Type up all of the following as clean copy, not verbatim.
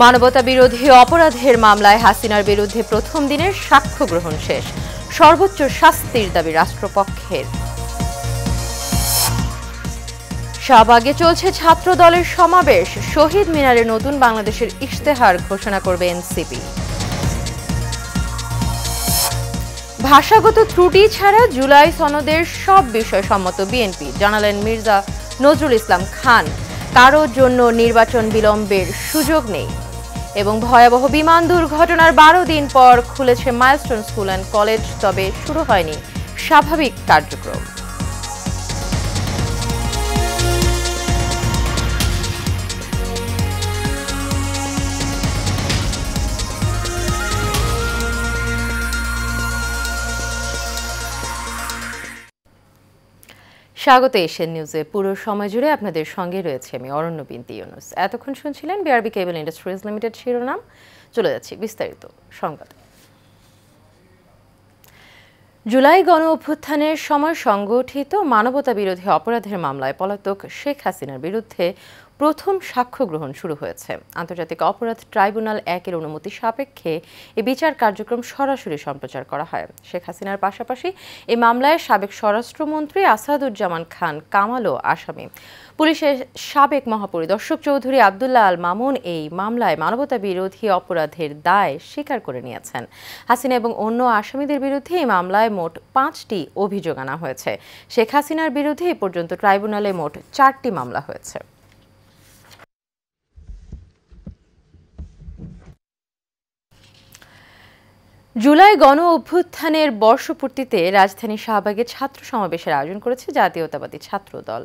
মানবতা বিরোধী অপরাধের মামলায় হাসিনার বিরুদ্ধে প্রথম দিনের সাক্ষ্য গ্রহণ শেষ। সর্বোচ্চ শাস্তির দাবি রাষ্ট্রপক্ষের। শাহবাগে চলছে ছাত্র দলের সমাবেশ। শহীদ মিনারে নতুন বাংলাদেশের ইশতেহার ঘোষণা করবে এনসিপি। ভাষাগত ত্রুটি ছাড়া জুলাই সনদের সব বিষয় সম্মত বিএনপি, জানালেন মির্জা নজরুল ইসলাম খান। কারোর জন্য নির্বাচন বিলম্বের সুযোগ নেই। এবং ভয়াবহ বিমান দুর্ঘটনার 12 দিন পর খুলেছে মাইলস্টোন স্কুল অ্যান্ড কলেজ, তবে শুরু হয়নি স্বাভাবিক কার্যক্রম। স্বাগত এশিয়ান নিউজে। পুরো সময় জুড়ে আপনাদের সঙ্গে রয়েছে আমি অরণ্য বিনতি ইউনুস। এতক্ষণ শুনছিলেন বিআরবি কেবল ইন্ডাস্ট্রিজ লিমিটেড শিরোনাম। চলে যাচ্ছি বিস্তারিত সংবাদ। জুলাই গণ অভ্যুত্থানের সময় সংগঠিত মানবতা বিরোধী অপরাধের মামলায় পলাতক শেখ হাসিনার বিরুদ্ধে প্রথম সাক্ষ্য গ্রহণ শুরু হয়েছে। আন্তর্জাতিক অপরাধ ট্রাইব্যুনাল 1-এর অনুমতি সাপেক্ষে এই বিচার কার্যক্রম সরাসরি সম্প্রচার করা হয়। শেখ হাসিনার পাশাপাশি এই মামলায় সাবেক স্বরাষ্ট্রমন্ত্রী আসাদুজ্জামান খান কামালও আসামি। পুলিশের সাবেক মহাপরিদর্শক চৌধুরী আবদুল্লাহ আল মামুন এই মামলায় মানবতা বিরোধী অপরাধের দায় স্বীকার করে নিয়েছেন। হাসিনা এবং অন্য আসামিদের বিরুদ্ধে এই মামলায় মোট 5টি অভিযোগ আনা হয়েছে। শেখ হাসিনার বিরুদ্ধে এ পর্যন্ত ট্রাইব্যুনালে মোট 4টি মামলা হয়েছে। জুলাই গণ অভ্যুত্থানের বর্ষপূর্তিতে রাজধানীর শাহবাগে ছাত্র সমাবেশের আয়োজন করেছে জাতীয়তাবাদী ছাত্র দল।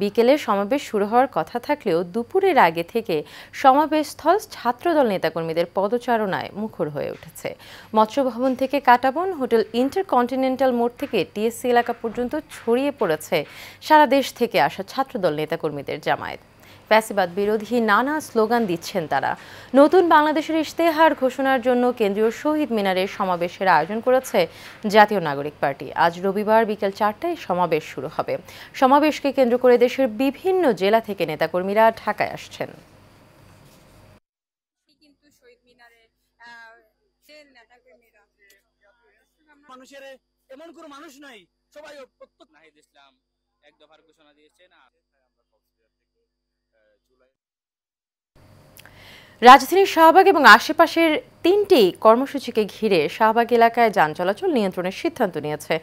বিকেলে সমাবেশ শুরু হওয়ার কথা থাকলেও দুপুরের আগে থেকে সমাবেশস্থল ছাত্রদল নেতাকর্মীদের পদচারণায় মুখর হয়ে উঠেছে। মৎস্য ভবন থেকে কাঁটাবন, হোটেল ইন্টারকন্টিনেন্টাল মোড় থেকে টিএসসি এলাকা পর্যন্ত ছড়িয়ে পড়েছে সারা দেশ থেকে আসা ছাত্রদল নেতাকর্মীদের জামায়াত। ফ্যাসিবাদ বিরোধী নানা স্লোগান দিচ্ছেন তারা। নতুন বাংলাদেশের ইশতেহার ঘোষণার জন্য কেন্দ্রীয় শহীদ মিনারে সমাবেশের আয়োজন করেছে জাতীয় নাগরিক পার্টি। আজ রবিবার বিকেল 4টায় সমাবেশ শুরু হবে। সমাবেশকে কেন্দ্র করে দেশের বিভিন্ন জেলা থেকে নেতাকর্মীরা ঢাকায় আসছেন। মানুষের এমন কোনো মানুষ নাই, সবাই প্রত্যেক নাহিদ ইসলাম এক দফার ঘোষণা দিয়েছেন। রাজধানীর শাহবাগ এবং আশেপাশের 3টি কর্মসূচিকে ঘিরে শাহবাগ এলাকায় যান চলাচল নিয়ন্ত্রণের সিদ্ধান্ত নিয়েছে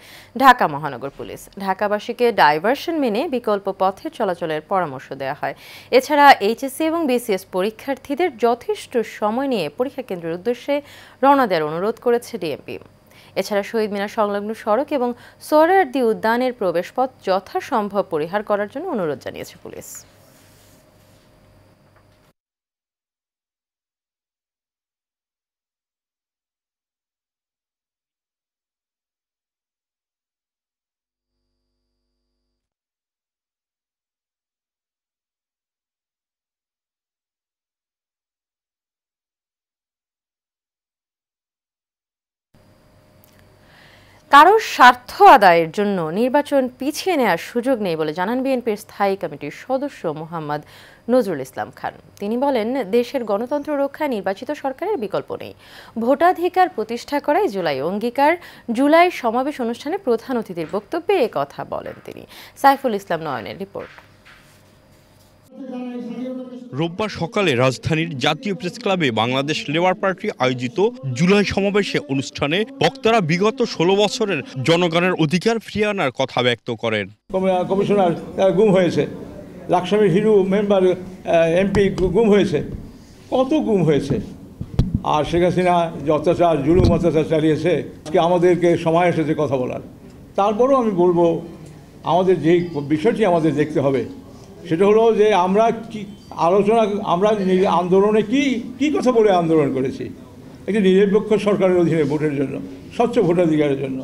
ঢাকা মহানগর পুলিশ। ঢাকাবাসীকে ডাইভারশন মেনে বিকল্প পথে চলাচলের পরামর্শ দেওয়া হয়। এছাড়া এইচএসসি এবং বিসিএস পরীক্ষার্থীদের যথেষ্ট সময় নিয়ে পরীক্ষা কেন্দ্রের উদ্দেশ্যে রওনা দেওয়ার অনুরোধ করেছে ডিএমপি। এছাড়া শহীদ মিনার সংলগ্ন সড়ক এবং সোহরাওয়ার্দী উদ্যানের প্রবেশপথ যথাসম্ভব পরিহার করার জন্য অনুরোধ জানিয়েছে পুলিশ। কারোর স্বার্থ আদায়ের জন্য নির্বাচন পিছিয়ে নেওয়ার সুযোগ নেই বলে জানান বিএনপির স্থায়ী কমিটির সদস্য মোহাম্মদ নজরুল ইসলাম খান। তিনি বলেন, দেশের গণতন্ত্র রক্ষায় নির্বাচিত সরকারের বিকল্প নেই। ভোটাধিকার প্রতিষ্ঠা করাই জুলাই অঙ্গীকার। জুলাই সমাবেশ অনুষ্ঠানে প্রধান অতিথির বক্তব্যে এ কথা বলেন তিনি। সাইফুল ইসলাম নয়নের রিপোর্ট। রোববার সকালে রাজধানীর জাতীয় প্রেস ক্লাবে বাংলাদেশ লেবার পার্টি আয়োজিত জুলাই সমাবেশে অনুষ্ঠানে বক্তারা বিগত 16 বছরের জনগণের অধিকার ফিরিয়ে আনার কথা ব্যক্ত করেন। কমিশনার গুম হয়েছে, লাকসামের হিরো মেম্বার এমপি গুম হয়েছে, কত গুম হয়েছে। আর শেখ হাসিনা যে অত্যাচার, জুলুম অত্যাচার চালিয়েছে, আজকে আমাদেরকে সময় এসেছে কথা বলার। তারপরেও আমি বলবো, আমাদের যে বিষয়টি আমাদের দেখতে হবে সেটা হলো যে আমরা কি আলোচনা, আমরা আন্দোলনে কি কথা বলে আন্দোলন করেছি। একটি নিরপেক্ষ সরকারের অধীনে ভোটের জন্য, স্বচ্ছ ভোটাধিকারের জন্য।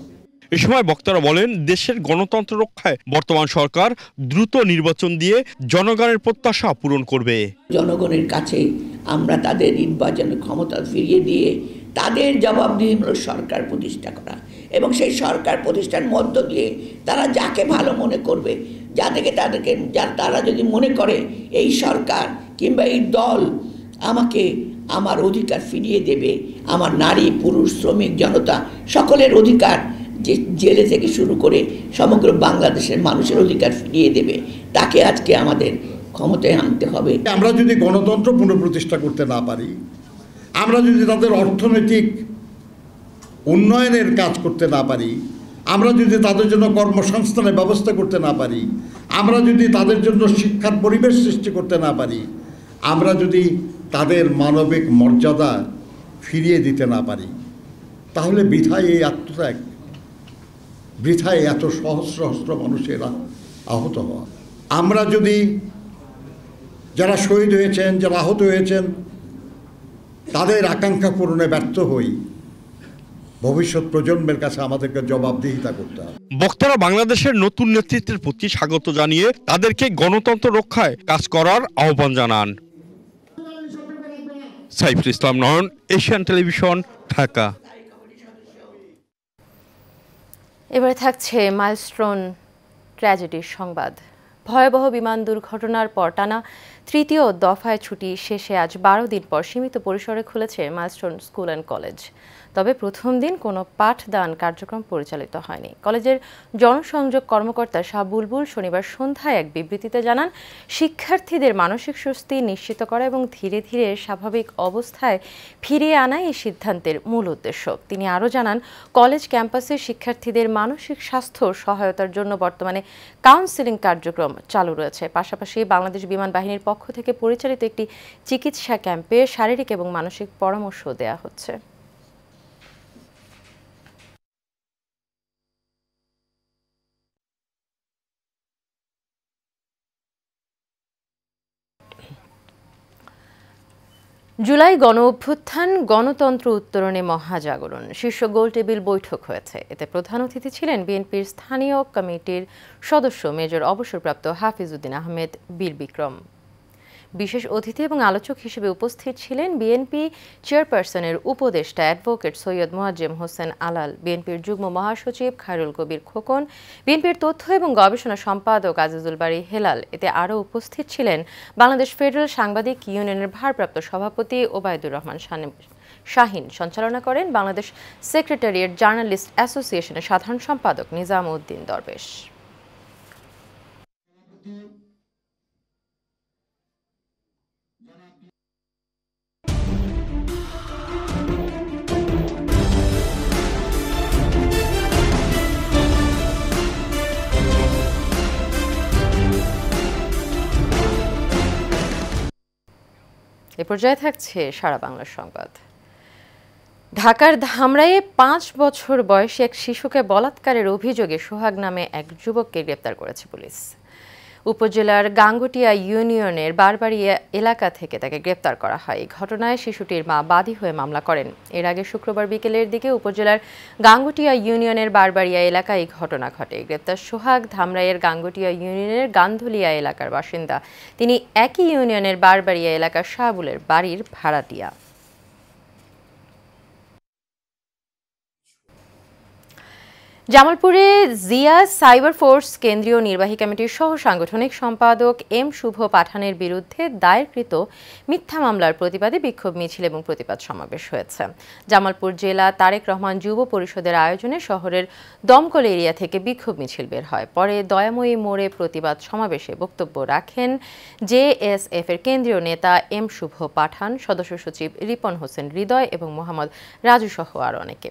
এ সময় বক্তারা বলেন, দেশের গণতন্ত্র রক্ষায় বর্তমান সরকার দ্রুত নির্বাচন দিয়ে জনগণের প্রত্যাশা পূরণ করবে। জনগণের কাছে আমরা তাদের নির্বাচনের ক্ষমতা ফিরিয়ে দিয়ে তাদের জবাবদিহিমূলক সরকার প্রতিষ্ঠা করা এবং সেই সরকার প্রতিষ্ঠার মধ্য দিয়ে তারা যাকে ভালো মনে করবে, তারা যদি মনে করে এই সরকার কিংবা এই দল আমাকে আমার অধিকার ফিরিয়ে দেবে, আমার নারী পুরুষ শ্রমিক জনতা সকলের অধিকার, যে জেলে থেকে শুরু করে সমগ্র বাংলাদেশের মানুষের অধিকার ফিরিয়ে দেবে, তাকে আজকে আমাদের ক্ষমতায় আনতে হবে। আমরা যদি গণতন্ত্র পুনঃপ্রতিষ্ঠা করতে না পারি, আমরা যদি তাদের অর্থনৈতিক উন্নয়নের কাজ করতে না পারি, আমরা যদি তাদের জন্য কর্মসংস্থানের ব্যবস্থা করতে না পারি, আমরা যদি তাদের জন্য শিক্ষার পরিবেশ সৃষ্টি করতে না পারি, আমরা যদি তাদের মানবিক মর্যাদা ফিরিয়ে দিতে না পারি, তাহলে বৃথায় এই আত্মত্যাগ, বৃথায় এত সহস্র সহস্র মানুষের আহত হওয়া। আমরা যদি যারা শহীদ হয়েছেন, যারা আহত হয়েছেন, তাদের আকাঙ্ক্ষা পূরণে ব্যর্থ হই, ভবিষ্যৎ প্রজন্মের কাছে আমাদেরকে জবাবদিহিতা করতে হবে। বক্তারা বাংলাদেশের নতুন নেতৃত্বের প্রতি স্বাগত জানিয়ে তাদেরকে গণতন্ত্র রক্ষায় কাজ করার আহ্বান জানান। সাইফুল ইসলাম নয়ন, এশিয়ান টেলিভিশন, ঢাকা। এবারে থাকছে মাইলস্টোন ট্র্যাজেডির সংবাদ। ভয়াবহ বিমান দুর্ঘটনার পর টানা তৃতীয় দফায় ছুটি শেষে আজ 12 দিন পর সীমিত পরিসরে খুলেছে মাইলস্টোন স্কুল অ্যান্ড কলেজ। তবে প্রথম দিন কোনো পাঠদান কার্যক্রম পরিচালিত হয়নি। কলেজের জনসংযোগ কর্মকর্তা শাহ বুলবুল শনিবার সন্ধ্যায় এক বিবৃতিতে জানান, শিক্ষার্থীদের মানসিক স্বস্তি নিশ্চিত করা এবং ধীরে ধীরে স্বাভাবিক অবস্থায় ফিরিয়ে আনাই এই সিদ্ধান্তের মূল উদ্দেশ্য। তিনি আরও জানান, কলেজ ক্যাম্পাসে শিক্ষার্থীদের মানসিক স্বাস্থ্য সহায়তার জন্য বর্তমানে কাউন্সেলিং কার্যক্রম চালু রয়েছে। পাশাপাশি বাংলাদেশ বিমান বাহিনীর পক্ষ থেকে পরিচালিত একটি চিকিৎসা ক্যাম্পে শারীরিক এবং মানসিক পরামর্শ দেওয়া হচ্ছে। জুলাই গণ অভ্যুত্থান, গণতন্ত্র উত্তরণে মহাজাগরণ শীর্ষ গোলটেবিল বৈঠক হয়েছে। এতে প্রধান অতিথি ছিলেন বিএনপির স্থানীয় কমিটির সদস্য মেজর অবসরপ্রাপ্ত হাফিজউদ্দিন আহমেদ বীর বিক্রম। বিশেষ অতিথি এবং আলোচক হিসেবে উপস্থিত ছিলেন বিএনপি চেয়ারপারসনের উপদেষ্টা অ্যাডভোকেট সৈয়দ মোয়াজ্জেম হোসেন আলাল, বিএনপির যুগ্ম মহাসচিব খায়রুল কবির খোকন, বিএনপির তথ্য এবং গবেষণা সম্পাদক আজিজুল বারী হেলাল। এতে আরও উপস্থিত ছিলেন বাংলাদেশ ফেডারেল সাংবাদিক ইউনিয়নের ভারপ্রাপ্ত সভাপতি ওবায়দুর রহমান শাহিন। সঞ্চালনা করেন বাংলাদেশ সেক্রেটারিয়েট জার্নালিস্ট অ্যাসোসিয়েশনের সাধারণ সম্পাদক নিজাম উদ্দিন দরবেশ। এ পর্যায়ে থাকছে সারা বাংলার সংবাদ। ঢাকার ধামরাইয়ে 5 বছর বয়সী এক শিশুকে বলাৎকারের অভিযোগে সোহাগ নামে এক যুবককে গ্রেপ্তার করেছে পুলিশ। উপজেলার গাঙ্গুটিয়া ইউনিয়নের বারবাড়িয়া এলাকা থেকে তাকে গ্রেপ্তার করা হয়। এই ঘটনায় শিশুটির মা বাদী হয়ে মামলা করেন। এর আগে শুক্রবার বিকেলের দিকে উপজেলার গাঙ্গুটিয়া ইউনিয়নের বারবাড়িয়া এলাকায় এই ঘটনা ঘটে। গ্রেপ্তার সোহাগ ধামরাইয়ের গাঙ্গুটিয়া ইউনিয়নের গান্ধলিয়া এলাকার বাসিন্দা। তিনি একই ইউনিয়নের বারবাড়িয়া এলাকার শাহবুলের বাড়ির ভাড়াটিয়া। জামালপুরে জিয়া সাইবার ফোর্স কেন্দ্রীয় নির্বাহী কমিটির সহ সাংগঠনিক সম্পাদক এম শুভ পাঠানের বিরুদ্ধে দায়েরকৃত মিথ্যা মামলার প্রতিবাদে বিক্ষোভ মিছিল এবং প্রতিবাদ সমাবেশ হয়েছে। জামালপুর জেলা তারেক রহমান যুব পরিষদের আয়োজনে শহরের দমকল এরিয়া থেকে বিক্ষোভ মিছিল বের হয়। পরে দয়াময়ী মোড়ে প্রতিবাদ সমাবেশে বক্তব্য রাখেন জেএসএফ এর কেন্দ্রীয় নেতা এম শুভ পাঠান, সদস্য সচিব রিপন হোসেন হৃদয় এবং মোহাম্মদ রাজু সহ আরও অনেকে।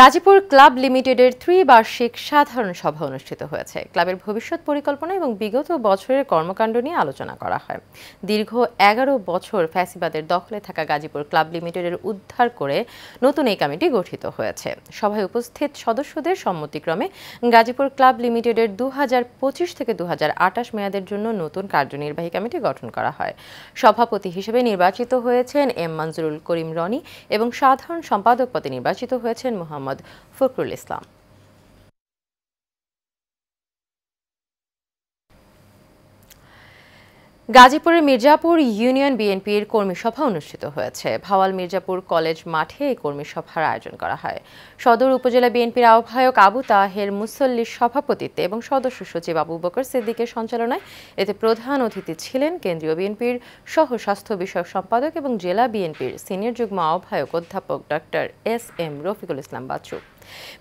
গাজীপুর ক্লাব লিমিটেডের ত্রিবার্ষিক সাধারণ সভা অনুষ্ঠিত হয়েছে। ক্লাবের ভবিষ্যৎ পরিকল্পনা এবং বিগত বছরের কর্মকাণ্ড নিয়ে আলোচনা করা হয়। দীর্ঘ 11 বছর ফ্যাসিবাদের দখলে থাকা গাজীপুর ক্লাব লিমিটেডের উদ্ধার করে নতুন এই কমিটি গঠিত হয়েছে। সভায় উপস্থিত সদস্যদের সম্মতিক্রমে গাজীপুর ক্লাব লিমিটেডের 2025 থেকে 2028 মেয়াদের জন্য নতুন কার্যনির্বাহী কমিটি গঠন করা হয়। সভাপতি হিসেবে নির্বাচিত হয়েছেন এম মঞ্জুরুল করিম রনি এবং সাধারণ সম্পাদক পদে নির্বাচিত হয়েছেন মোহাম্মদ ফখরুল ইসলাম। গাজীপুরের মির্জাপুর ইউনিয়ন বিএনপির কর্মী সভা অনুষ্ঠিত হয়েছে। ভাওয়াল মির্জাপুর কলেজ মাঠে এই কর্মী সভার আয়োজন করা হয়। সদর উপজেলা বিএনপির আহ্বায়ক আবু তাহের মুসল্লির সভাপতিত্বে এবং সদস্য সচিব আবু বকর সিদ্দিকের সঞ্চালনায় এতে প্রধান অতিথি ছিলেন কেন্দ্রীয় বিএনপির সহ স্বাস্থ্য বিষয়ক সম্পাদক এবং জেলা বিএনপির সিনিয়র যুগ্ম আহ্বায়ক অধ্যাপক ডক্টর এস.এম. রফিকুল ইসলাম বাচ্চু।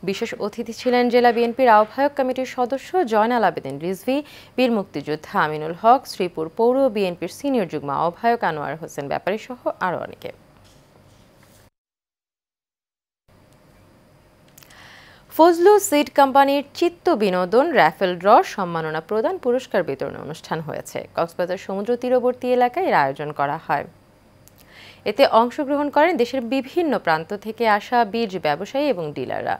বিশেষ অতিথি ছিলেন জেলা বিএনপির আহ্বায়ক কমিটির সদস্য জয়নাল আবেদিন রিজভী, বীর মুক্তিযোদ্ধা আমিনুল হক, শ্রীপুর পৌর বিএনপির সিনিয়র যুগ্ম আহ্বায়ক আনোয়ার হোসেন ব্যাপারী সহ আরও অনেকে। ফজলু সিড কোম্পানির চিত্ত বিনোদন র্যাফেল ড্র সম্মাননা প্রদান পুরস্কার বিতরণ অনুষ্ঠান হয়েছে। কক্সবাজার সমুদ্র তীরবর্তী এলাকায় এর আয়োজন করা হয়। এতে অংশগ্রহণ করেন দেশের বিভিন্ন প্রান্ত থেকে আসা বীজ ব্যবসায়ী এবং ডিলাররা।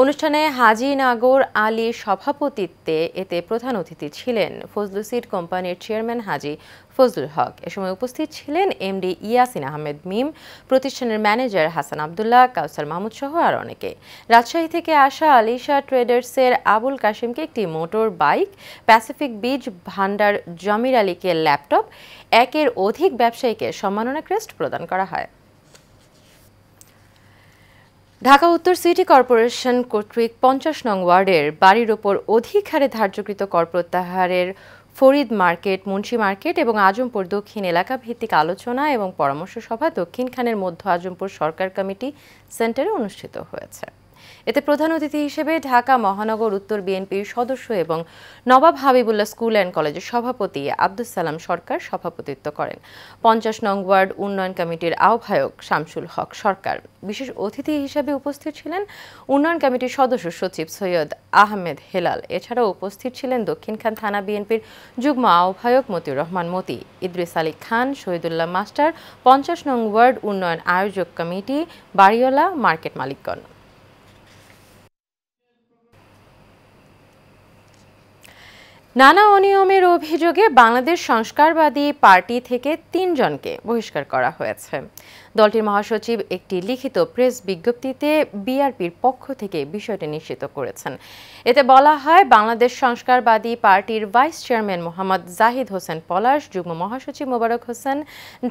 অনুষ্ঠানে হাজী নাগর আলীর সভাপতিত্বে এতে প্রধান অতিথি ছিলেন ফজলু সিড কোম্পানির চেয়ারম্যান হাজী ফজলুল হক। এ সময় উপস্থিত ছিলেন এমডি ইয়াসিন আহমেদ মিম, প্রতিষ্ঠানের ম্যানেজার হাসান আবদুল্লাহ, কাউসার মাহমুদ সহ আরও অনেকে। রাজশাহী থেকে আসা আলিশা ট্রেডার্সের আবুল কাশিমকে একটি মোটর বাইক, প্যাসিফিক বীজ ভান্ডার জমির আলীকে ল্যাপটপ, একের অধিক ব্যবসায়ীকে সম্মাননা ক্রেস্ট প্রদান করা হয়। ঢাকা উত্তর সিটি কর্পোরেশন কর্তৃক 50 নং ওয়ার্ডের বাড়ির ওপর অধিক হারে ধার্যকৃত কর প্রত্যাহারের ফরিদ মার্কেট, মুন্সি মার্কেট এবং আজমপুর দক্ষিণ এলাকা ভিত্তিক আলোচনা এবং পরামর্শ সভা দক্ষিণ খানের মধ্য আজমপুর সরকার কমিটি সেন্টারে অনুষ্ঠিত হয়েছে। এতে প্রধান অতিথি হিসেবে ঢাকা মহানগর উত্তর বিএনপির সদস্য এবং নবাব হাবিবুল্লাহ স্কুল অ্যান্ড কলেজের সভাপতি আব্দুস সালাম সরকার সভাপতিত্ব করেন। 50 নং ওয়ার্ড উন্নয়ন কমিটির আহ্বায়ক শামসুল হক সরকার। বিশেষ অতিথি হিসেবে উপস্থিত ছিলেন উন্নয়ন কমিটির সদস্য সচিব সৈয়দ আহমেদ হেলাল। এছাড়াও উপস্থিত ছিলেন দক্ষিণখান থানা বিএনপির যুগ্ম আহ্বায়ক মতিউর রহমান মতি, ইদ্রিস আলী খান, শহীদুল্লাহ মাস্টার, 50 নং ওয়ার্ড উন্নয়ন আয়োজক কমিটি, বাড়িওয়ালা, মার্কেট মালিকগণ। নানা অনিয়মের অভিযোগে বাংলাদেশ সংস্কারবাদী পার্টি থেকে 3 জনকে বহিষ্কার করা হয়েছে। দলটির মহাসচিব একটি লিখিত প্রেস বিজ্ঞপ্তিতে বিআরপির পক্ষ থেকে বিষয়টি নিশ্চিত করেছেন। এতে বলা হয়, বাংলাদেশ সংস্কারবাদী পার্টির ভাইস চেয়ারম্যান মোহাম্মদ জাহিদ হোসেন পলাশ, যুগ্ম মহাসচিব মোবারক হোসেন,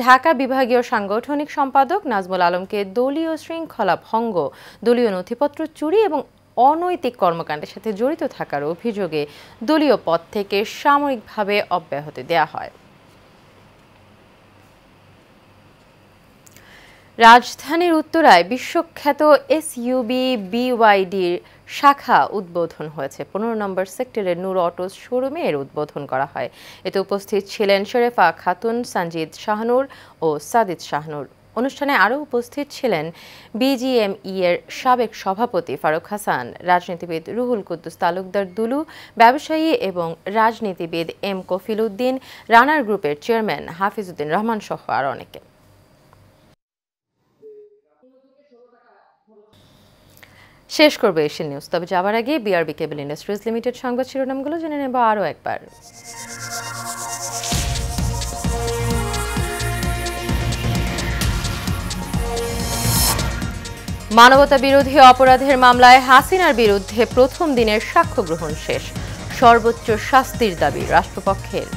ঢাকা বিভাগীয় সাংগঠনিক সম্পাদক নাজমুল আলমকে দলীয় শৃঙ্খলা ভঙ্গ, দলীয় নথিপত্র চুরি এবং অনৈতিক কর্মকাণ্ডের সাথে জড়িত থাকার অভিযোগে দলীয় পদ থেকে সাময়িকভাবে অব্যাহতি দেওয়া হয়। রাজধানীর উত্তরায় বিশ্বখ্যাত এসইউবি বিওয়াইডির শাখা উদ্বোধন হয়েছে। 15 নম্বর সেক্টরের নূর অটোস শোরুমে এর উদ্বোধন করা হয়। এতে উপস্থিত ছিলেন শরেফা খাতুন, সঞ্জিদ শাহনুর ও সাদিদ শাহনুর। অনুষ্ঠানে আরও উপস্থিত ছিলেন বিজিএমই এর সাবেক সভাপতি ফারুক হাসান, রাজনীতিবিদ রুহুল কুদ্দুস তালুকদার দুলু, ব্যবসায়ী এবং রাজনীতিবিদ এম কফিল উদ্দিন, রানার গ্রুপের চেয়ারম্যান হাফিজউদ্দিন রহমান সহ আরও অনেকে। শেষ করবে এশিয়ান নিউজ, তবে যাবার আগে বিআরবি কেবল ইন্ডাস্ট্রিজ লিমিটেড সংবাদ শিরোনামগুলো জেনে নেব আরও একবার। মানবতা বিরোধী অপরাধের মামলায় হাসিনার বিরুদ্ধে প্রথম দিনের সাক্ষ্য গ্রহণ শেষ। সর্বোচ্চ শাস্তির দাবি রাষ্ট্রপক্ষের।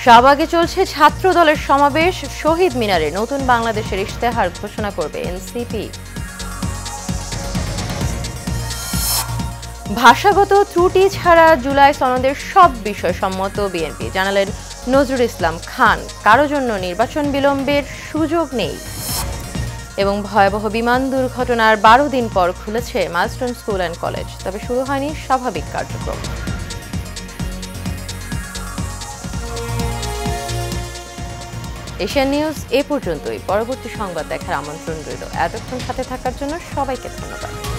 শাহবাগে চলছে ছাত্র দলের সমাবেশ। শহীদ মিনারে নতুন বাংলাদেশের ইশতেহার ঘোষণা করবে এনসিপি। ভাষাগত ত্রুটি ছাড়া জুলাই সনদের সব বিষয় সম্মত বিএনপি, জানালেন নজরুল ইসলাম খান। কারো জন্য নির্বাচন বিলম্বের সুযোগ নেই। এবং ভয়াবহ বিমান দুর্ঘটনার 12 দিন পর খুলেছে মাইলস্টোন স্কুল অ্যান্ড কলেজ, তবে শুরু হয়নি স্বাভাবিক কার্যক্রম। এশিয়ান নিউজ এ পর্যন্তই। পরবর্তী সংবাদ দেখার আমন্ত্রণ রইল। এতক্ষণ সাথে থাকার জন্য সবাইকে ধন্যবাদ।